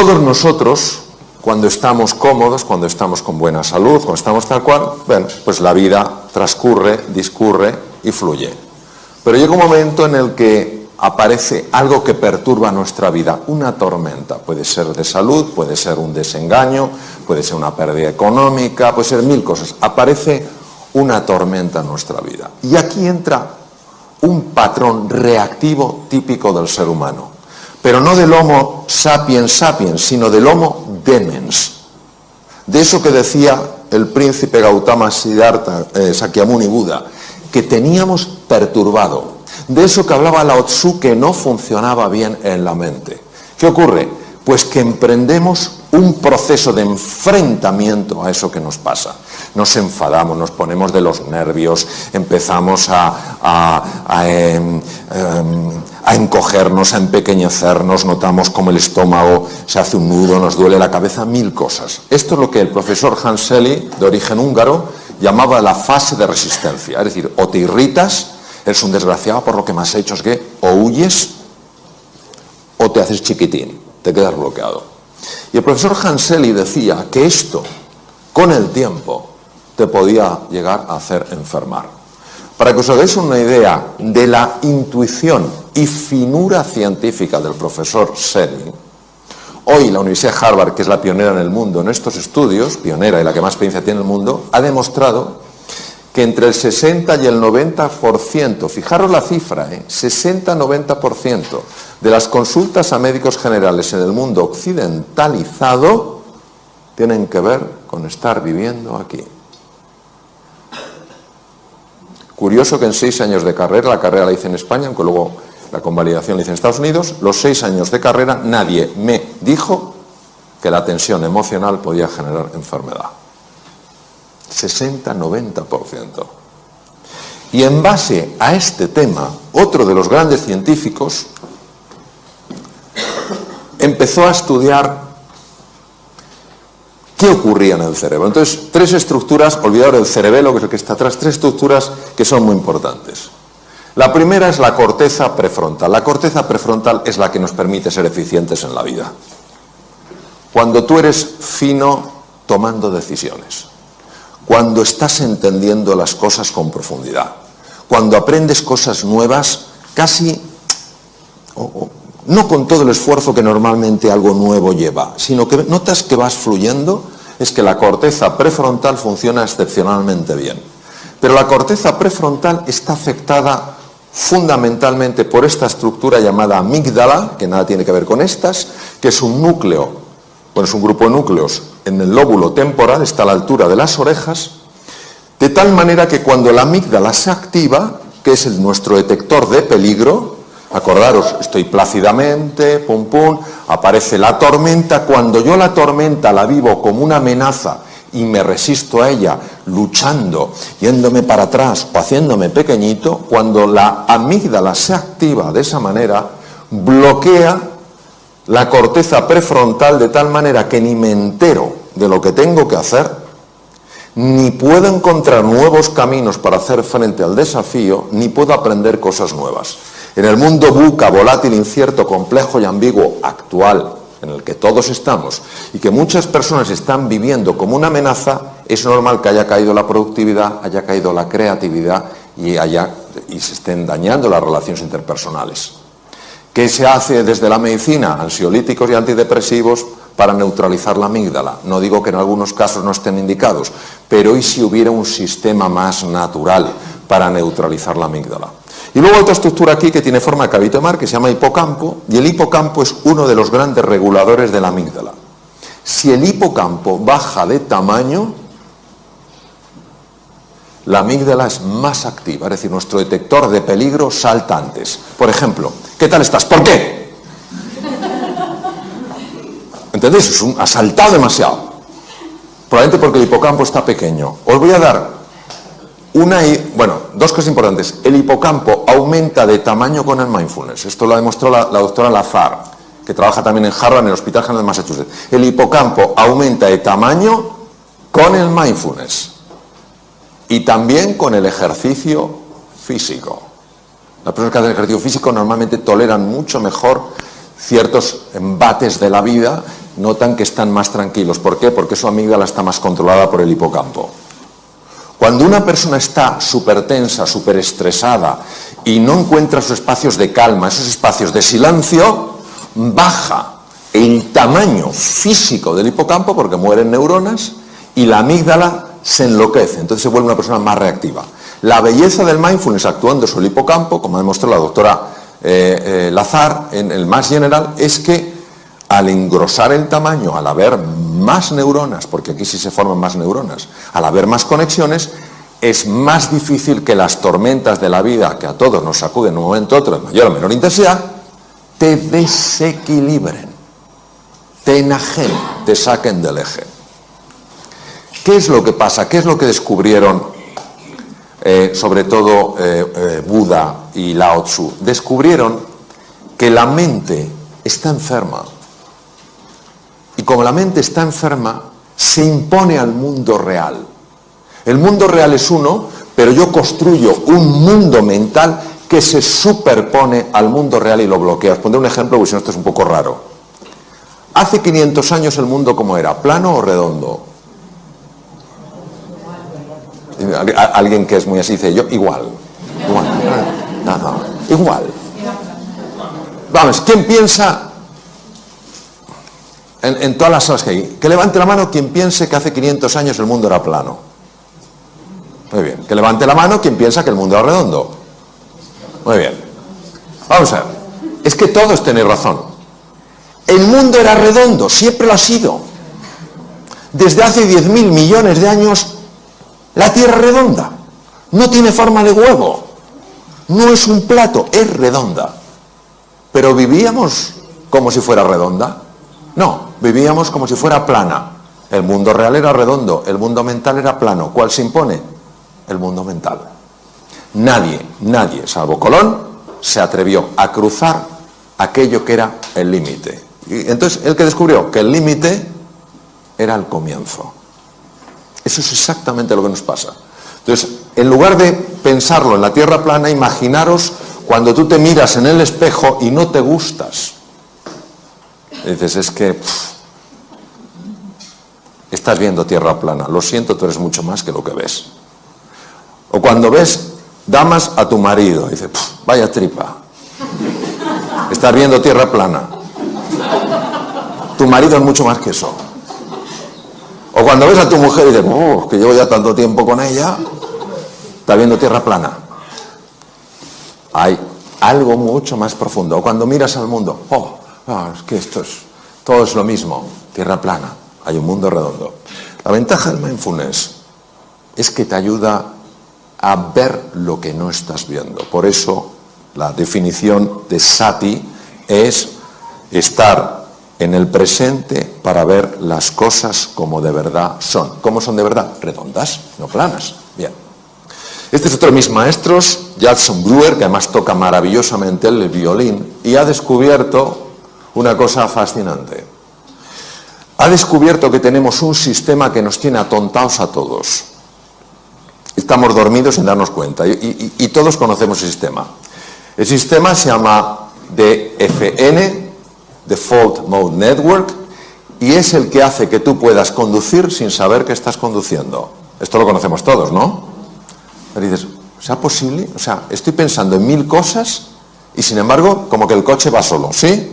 todos nosotros, cuando estamos cómodos, cuando estamos con buena salud, cuando estamos tal cual, bueno, pues la vida transcurre, discurre y fluye. Pero llega un momento en el que aparece algo que perturba nuestra vida, una tormenta. Puede ser de salud, puede ser un desengaño, puede ser una pérdida económica, puede ser mil cosas. Aparece una tormenta en nuestra vida. Y aquí entra un patrón reactivo típico del ser humano. Pero no del Homo sapiens sapiens, sino del Homo demens. De eso que decía el príncipe Gautama Siddhartha, Sakyamuni Buda, que teníamos perturbado. De eso que hablaba Lao Tzu, que no funcionaba bien en la mente. ¿Qué ocurre? Pues que emprendemos un proceso de enfrentamiento a eso que nos pasa. Nos enfadamos, nos ponemos de los nervios, empezamos a encogernos, a empequeñecernos, notamos como el estómago se hace un nudo, nos duele la cabeza, mil cosas. Esto es lo que el profesor Hans Selye, de origen húngaro, llamaba la fase de resistencia. Es decir, o te irritas, eres un desgraciado por lo que me has hecho, es que o huyes o te haces chiquitín, te quedas bloqueado. Y el profesor Hans Selye decía que esto, con el tiempo, te podía llegar a hacer enfermar. Para que os hagáis una idea de la intuición y finura científica del profesor Selye, hoy la Universidad de Harvard, que es la pionera en el mundo en estos estudios, pionera y la que más experiencia tiene en el mundo, ha demostrado que entre el 60 y el 90%, fijaros la cifra, 60-90% de las consultas a médicos generales en el mundo occidentalizado tienen que ver con estar viviendo aquí. Curioso que en 6 años de carrera, la carrera la hice en España, aunque luego la convalidación la hice en Estados Unidos, los 6 años de carrera nadie me dijo que la tensión emocional podía generar enfermedad. 60-90%. Y en base a este tema, otro de los grandes científicos empezó a estudiar qué ocurría en el cerebro. Entonces, 3 estructuras, olvidaros del cerebelo, que es el que está atrás, 3 estructuras que son muy importantes. La primera es la corteza prefrontal. La corteza prefrontal es la que nos permite ser eficientes en la vida. Cuando tú eres fino tomando decisiones, cuando estás entendiendo las cosas con profundidad, cuando aprendes cosas nuevas, casi, no con todo el esfuerzo que normalmente algo nuevo lleva, sino que notas que vas fluyendo, es que la corteza prefrontal funciona excepcionalmente bien. Pero la corteza prefrontal está afectada fundamentalmente por esta estructura llamada amígdala, que nada tiene que ver con estas, que es un núcleo, bueno, es un grupo de núcleos en el lóbulo temporal, está a la altura de las orejas, de tal manera que cuando la amígdala se activa, que es nuestro detector de peligro, acordaros, estoy plácidamente, pum pum, aparece la tormenta, cuando yo la tormenta la vivo como una amenaza y me resisto a ella, luchando, yéndome para atrás o haciéndome pequeñito, cuando la amígdala se activa de esa manera, bloquea la corteza prefrontal de tal manera que ni me entero de lo que tengo que hacer, ni puedo encontrar nuevos caminos para hacer frente al desafío, ni puedo aprender cosas nuevas. En el mundo VUCA, volátil, incierto, complejo y ambiguo actual, en el que todos estamos, y que muchas personas están viviendo como una amenaza, es normal que haya caído la productividad, haya caído la creatividad y se estén dañando las relaciones interpersonales. ¿Qué se hace desde la medicina? Ansiolíticos y antidepresivos para neutralizar la amígdala. No digo que en algunos casos no estén indicados, pero ¿y si hubiera un sistema más natural para neutralizar la amígdala? Y luego otra estructura aquí que tiene forma de cabito de mar, que se llama hipocampo, y el hipocampo es uno de los grandes reguladores de la amígdala. Si el hipocampo baja de tamaño, la amígdala es más activa, es decir, nuestro detector de peligro salta antes. Por ejemplo, ¿qué tal estás? ¿Por qué? ¿Entendéis? Ha saltado demasiado. Probablemente porque el hipocampo está pequeño. Os voy a dar dos cosas importantes. El hipocampo aumenta de tamaño con el mindfulness. Esto lo ha demostrado la doctora Lazar, que trabaja también en Harvard, en el Hospital General de Massachusetts. El hipocampo aumenta de tamaño con el mindfulness y también con el ejercicio físico. Las personas que hacen ejercicio físico normalmente toleran mucho mejor ciertos embates de la vida notan que están más tranquilos. ¿Por qué? Porque su amígdala está más controlada por el hipocampo. Cuando una persona está súper tensa, súper estresada y no encuentra sus espacios de calma, esos espacios de silencio, baja el tamaño físico del hipocampo porque mueren neuronas y la amígdala se enloquece, entonces se vuelve una persona más reactiva. La belleza del mindfulness actuando sobre el hipocampo, como ha demostrado la doctora Lazar en el Mass General, es que al engrosar el tamaño, al haber más neuronas, porque aquí sí se forman más neuronas, al haber más conexiones, es más difícil que las tormentas de la vida, que a todos nos sacuden en un momento u otro de mayor o menor intensidad, te desequilibren, te enajenen, te saquen del eje. ¿Qué es lo que pasa? ¿Qué es lo que descubrieron sobre todo Buda y Lao Tzu? Descubrieron que la mente está enferma. Y como la mente está enferma, se impone al mundo real. El mundo real es uno, pero yo construyo un mundo mental que se superpone al mundo real y lo bloquea. Os pondré un ejemplo, porque si no esto es un poco raro. Hace 500 años el mundo ¿cómo era? ¿Plano o redondo? Alguien que es muy así dice, yo igual. Igual. Vamos, ¿quién piensa en todas las salas que hay? Que levante la mano quien piense que hace 500 años el mundo era plano. Muy bien. Que levante la mano quien piensa que el mundo era redondo. Muy bien. Vamos a ver. Es que todos tenéis razón. El mundo era redondo, siempre lo ha sido. Desde hace 10.000 millones de años, la Tierra es redonda. No tiene forma de huevo. No es un plato, es redonda. Pero vivíamos como si fuera redonda. No, vivíamos como si fuera plana. El mundo real era redondo, el mundo mental era plano. ¿Cuál se impone? El mundo mental. Nadie, salvo Colón, se atrevió a cruzar aquello que era el límite. Y entonces, el que descubrió que el límite era el comienzo. Eso es exactamente lo que nos pasa. Entonces, en lugar de pensarlo en la tierra plana, imaginaros cuando tú te miras en el espejo y no te gustas. Y dices, es que estás viendo tierra plana. Lo siento, tú eres mucho más que lo que ves. O cuando ves damas a tu marido, y dices, vaya tripa. Estás viendo tierra plana. Tu marido es mucho más que eso. O cuando ves a tu mujer y dices, que llevo ya tanto tiempo con ella, está viendo tierra plana. Hay algo mucho más profundo. O cuando miras al mundo, es que todo es lo mismo, tierra plana, hay un mundo redondo. La ventaja del mindfulness es que te ayuda a ver lo que no estás viendo. Por eso la definición de sati es estar en el presente para ver las cosas como de verdad son. ¿Cómo son de verdad? Redondas, no planas. Bien. Este es otro de mis maestros, Judson Brewer, que además toca maravillosamente el violín, y ha descubierto una cosa fascinante. Ha descubierto que tenemos un sistema que nos tiene atontados a todos. Estamos dormidos sin darnos cuenta, y todos conocemos el sistema. El sistema se llama DFN, Default Mode Network, y es el que hace que tú puedas conducir sin saber que estás conduciendo. Esto lo conocemos todos, ¿no? Pero dices, ¿será posible? O sea, estoy pensando en 1000 cosas y sin embargo, como que el coche va solo, ¿sí?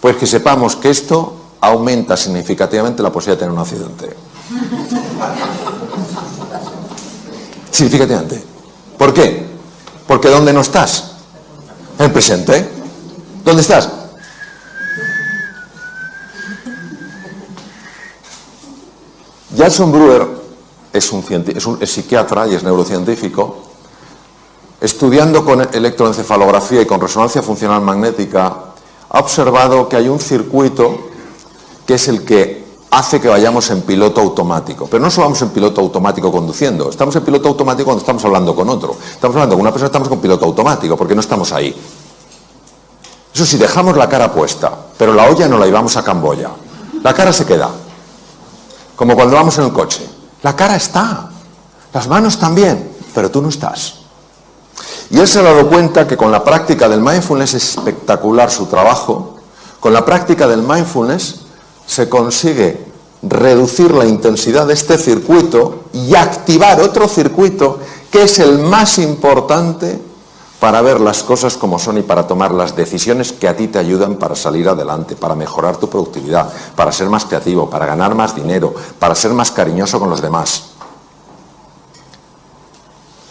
Pues que sepamos que esto aumenta significativamente la posibilidad de tener un accidente. Significativamente. ¿Por qué? Porque ¿dónde no estás? En el presente. ¿Dónde estás? Judson Brewer es psiquiatra y es neurocientífico. Estudiando con electroencefalografía y con resonancia funcional magnética, ha observado que hay un circuito que es el que hace que vayamos en piloto automático. Pero no solo vamos en piloto automático conduciendo, estamos en piloto automático cuando estamos hablando con otro. Estamos hablando con una persona, estamos con piloto automático, porque no estamos ahí. Eso sí, dejamos la cara puesta, pero la olla no la llevamos a Camboya. La cara se queda. Como cuando vamos en el coche. La cara está, las manos también, pero tú no estás. Y él se ha dado cuenta que con la práctica del mindfulness es espectacular su trabajo, Con la práctica del mindfulness se consigue reducir la intensidad de este circuito y activar otro circuito que es el más importante para ver las cosas como son y para tomar las decisiones que a ti te ayudan para salir adelante, para mejorar tu productividad, para ser más creativo, para ganar más dinero, para ser más cariñoso con los demás.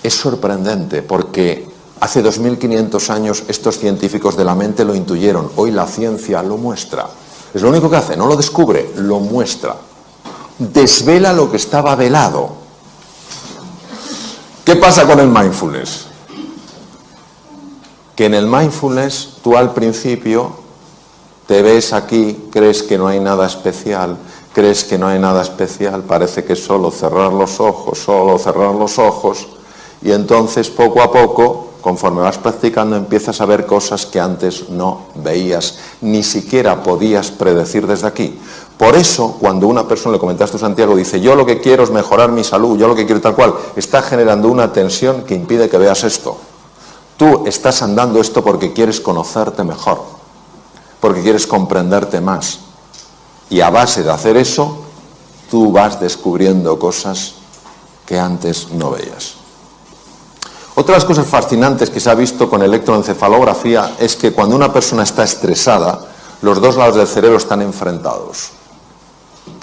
Es sorprendente porque hace 2500 años estos científicos de la mente lo intuyeron. Hoy la ciencia lo muestra. Es lo único que hace, no lo descubre, lo muestra. Desvela lo que estaba velado. ¿Qué pasa con el mindfulness? Que en el mindfulness tú al principio te ves aquí, crees que no hay nada especial, parece que es solo cerrar los ojos, y entonces poco a poco, conforme vas practicando, empiezas a ver cosas que antes no veías, ni siquiera podías predecir desde aquí. Por eso, cuando una persona, le comentaste tú, Santiago, dice, yo lo que quiero es mejorar mi salud, yo lo que quiero tal cual, está generando una tensión que impide que veas esto. Tú estás andando esto porque quieres conocerte mejor, porque quieres comprenderte más. Y a base de hacer eso, tú vas descubriendo cosas que antes no veías. Otra de las cosas fascinantes que se ha visto con electroencefalografía es que cuando una persona está estresada, los dos lados del cerebro están enfrentados.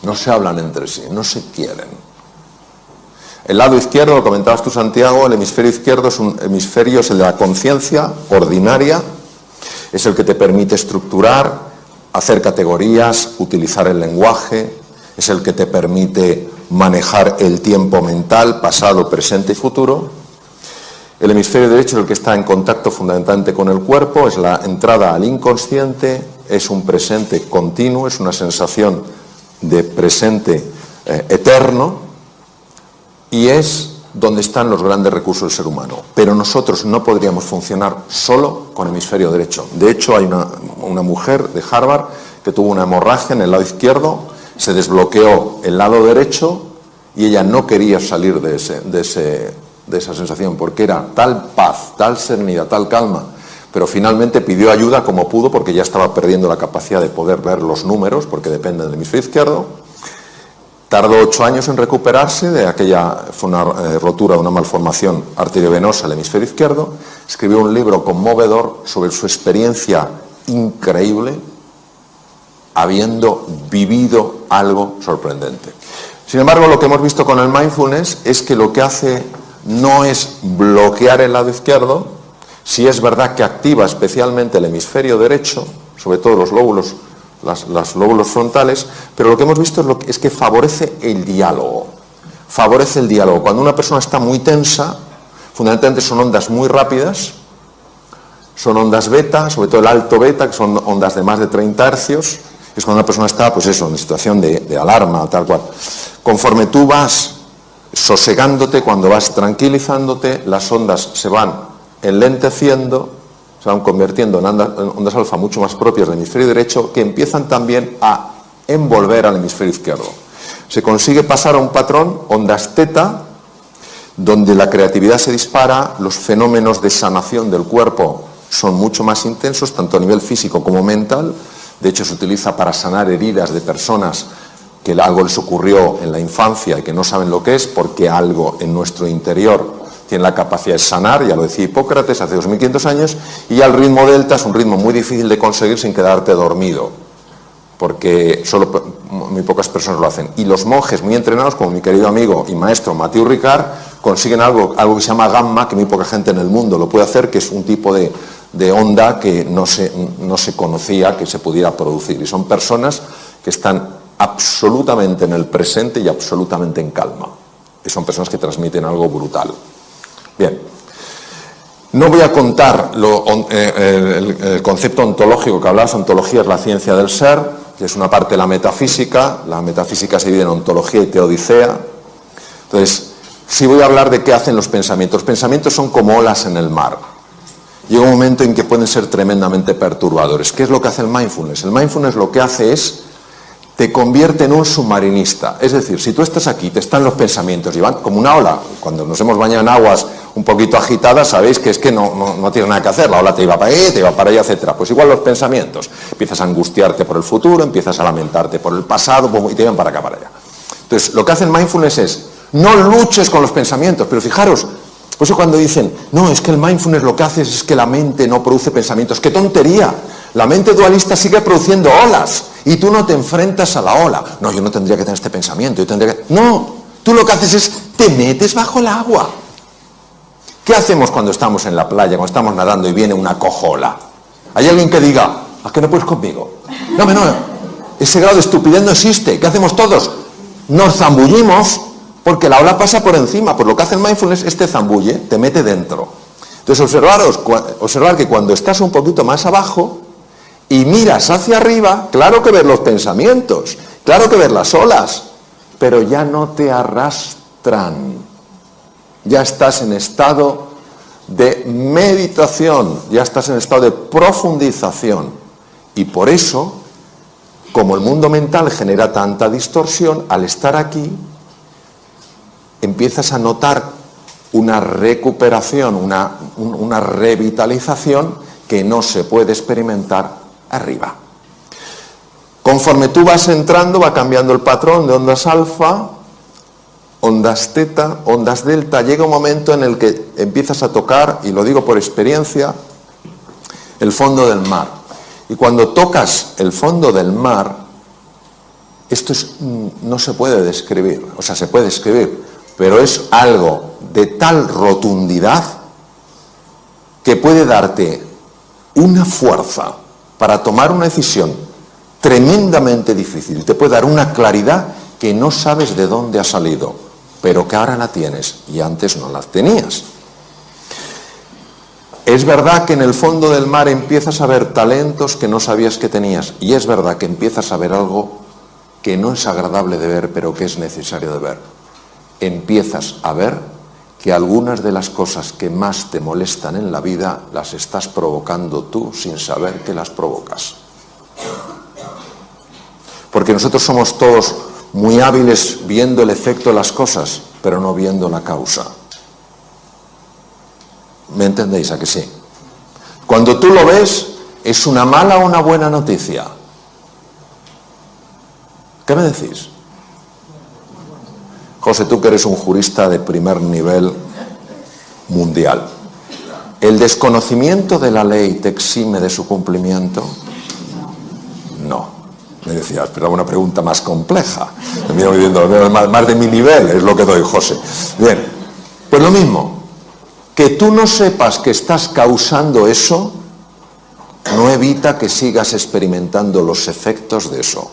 No se hablan entre sí, no se quieren. El lado izquierdo, lo comentabas tú, Santiago, el hemisferio izquierdo es un hemisferio, es el de la conciencia ordinaria, es el que te permite estructurar, hacer categorías, utilizar el lenguaje, es el que te permite manejar el tiempo mental, pasado, presente y futuro. El hemisferio derecho es el que está en contacto fundamentalmente con el cuerpo, es la entrada al inconsciente, es un presente continuo, es una sensación de presente eterno, y es donde están los grandes recursos del ser humano. Pero nosotros no podríamos funcionar solo con el hemisferio derecho. De hecho, hay una mujer de Harvard que tuvo una hemorragia en el lado izquierdo, se desbloqueó el lado derecho y ella no quería salir de esa sensación porque era tal paz, tal serenidad, tal calma. Pero finalmente pidió ayuda como pudo porque ya estaba perdiendo la capacidad de poder ver los números porque depende del hemisferio izquierdo. Tardó 8 años en recuperarse de aquella, fue una rotura, una malformación arteriovenosa al hemisferio izquierdo. Escribió un libro conmovedor sobre su experiencia increíble, habiendo vivido algo sorprendente. Sin embargo, lo que hemos visto con el mindfulness es que lo que hace no es bloquear el lado izquierdo, sí es verdad que activa especialmente el hemisferio derecho, sobre todo los lóbulos, los lóbulos frontales, pero lo que hemos visto es que favorece el diálogo. Favorece el diálogo. Cuando una persona está muy tensa, fundamentalmente son ondas muy rápidas, son ondas beta, sobre todo el alto beta, que son ondas de más de 30 hercios, es cuando una persona está, pues eso, en situación de alarma, tal cual. Conforme tú vas sosegándote, cuando vas tranquilizándote, las ondas se van enlenteciendo, se van convirtiendo en ondas alfa mucho más propias del hemisferio derecho, que empiezan también a envolver al hemisferio izquierdo. Se consigue pasar a un patrón, ondas teta, donde la creatividad se dispara, los fenómenos de sanación del cuerpo son mucho más intensos, tanto a nivel físico como mental. De hecho, se utiliza para sanar heridas de personas que algo les ocurrió en la infancia y que no saben lo que es, porque algo en nuestro interior tiene la capacidad de sanar, ya lo decía Hipócrates hace 2500 años, y ya el ritmo delta es un ritmo muy difícil de conseguir sin quedarte dormido, porque solo muy pocas personas lo hacen. Y los monjes muy entrenados, como mi querido amigo y maestro Mathieu Ricard, consiguen algo que se llama gamma, que muy poca gente en el mundo lo puede hacer, que es un tipo de onda que no se conocía que se pudiera producir. Y son personas que están absolutamente en el presente y absolutamente en calma. Y son personas que transmiten algo brutal. Bien, no voy a contar el concepto ontológico que hablabas. Ontología es la ciencia del ser, que es una parte de la metafísica. La metafísica se divide en ontología y teodicea. Entonces, sí voy a hablar de qué hacen los pensamientos. Los pensamientos son como olas en el mar. Llega un momento en que pueden ser tremendamente perturbadores. ¿Qué es lo que hace el mindfulness? El mindfulness lo que hace es te convierte en un submarinista. Es decir, si tú estás aquí, te están los pensamientos y van como una ola. Cuando nos hemos bañado en aguas un poquito agitada, sabéis que es que no tienes nada que hacer, la ola te iba para ahí, te iba para allá, etcétera. Pues igual los pensamientos, empiezas a angustiarte por el futuro, empiezas a lamentarte por el pasado, y te van para acá, para allá. Entonces, lo que hace el mindfulness es, no luches con los pensamientos, pero fijaros, por eso cuando dicen, no, es que el mindfulness lo que hace es que la mente no produce pensamientos, ¡qué tontería! La mente dualista sigue produciendo olas y tú no te enfrentas a la ola. No, yo no tendría que tener este pensamiento, yo tendría que... No, tú lo que haces es, te metes bajo el agua. ¿Qué hacemos cuando estamos en la playa, cuando estamos nadando y viene una cojola? ¿Hay alguien que diga, ¿a qué no puedes conmigo? No, ese grado de estupidez no existe. ¿Qué hacemos todos? Nos zambullimos porque la ola pasa por encima. Por lo que hace el mindfulness, te zambulle, te mete dentro. Entonces observar que cuando estás un poquito más abajo y miras hacia arriba, claro que ves los pensamientos, claro que ves las olas, pero ya no te arrastran. Ya estás en estado de meditación, ya estás en estado de profundización. Y por eso, como el mundo mental genera tanta distorsión, al estar aquí, empiezas a notar una recuperación, una revitalización que no se puede experimentar arriba. Conforme tú vas entrando, va cambiando el patrón de ondas alfa, ondas teta, ondas delta. Llega un momento en el que empiezas a tocar, y lo digo por experiencia, el fondo del mar. Y cuando tocas el fondo del mar, esto no se puede describir, o sea, se puede describir, pero es algo de tal rotundidad que puede darte una fuerza para tomar una decisión tremendamente difícil. Te puede dar una claridad que no sabes de dónde ha salido, pero que ahora la tienes y antes no la tenías. Es verdad que en el fondo del mar empiezas a ver talentos que no sabías que tenías, y es verdad que empiezas a ver algo que no es agradable de ver, pero que es necesario de ver. Empiezas a ver que algunas de las cosas que más te molestan en la vida las estás provocando tú sin saber que las provocas. Porque nosotros somos todos muy hábiles viendo el efecto de las cosas, pero no viendo la causa. ¿Me entendéis? ¿A que sí? Cuando tú lo ves, ¿es una mala o una buena noticia? ¿Qué me decís? José, tú que eres un jurista de primer nivel mundial, ¿el desconocimiento de la ley te exime de su cumplimiento? No. Me decía, esperaba una pregunta más compleja. Más de mi nivel es lo que doy, José. Bien, pues lo mismo. Que tú no sepas que estás causando eso no evita que sigas experimentando los efectos de eso.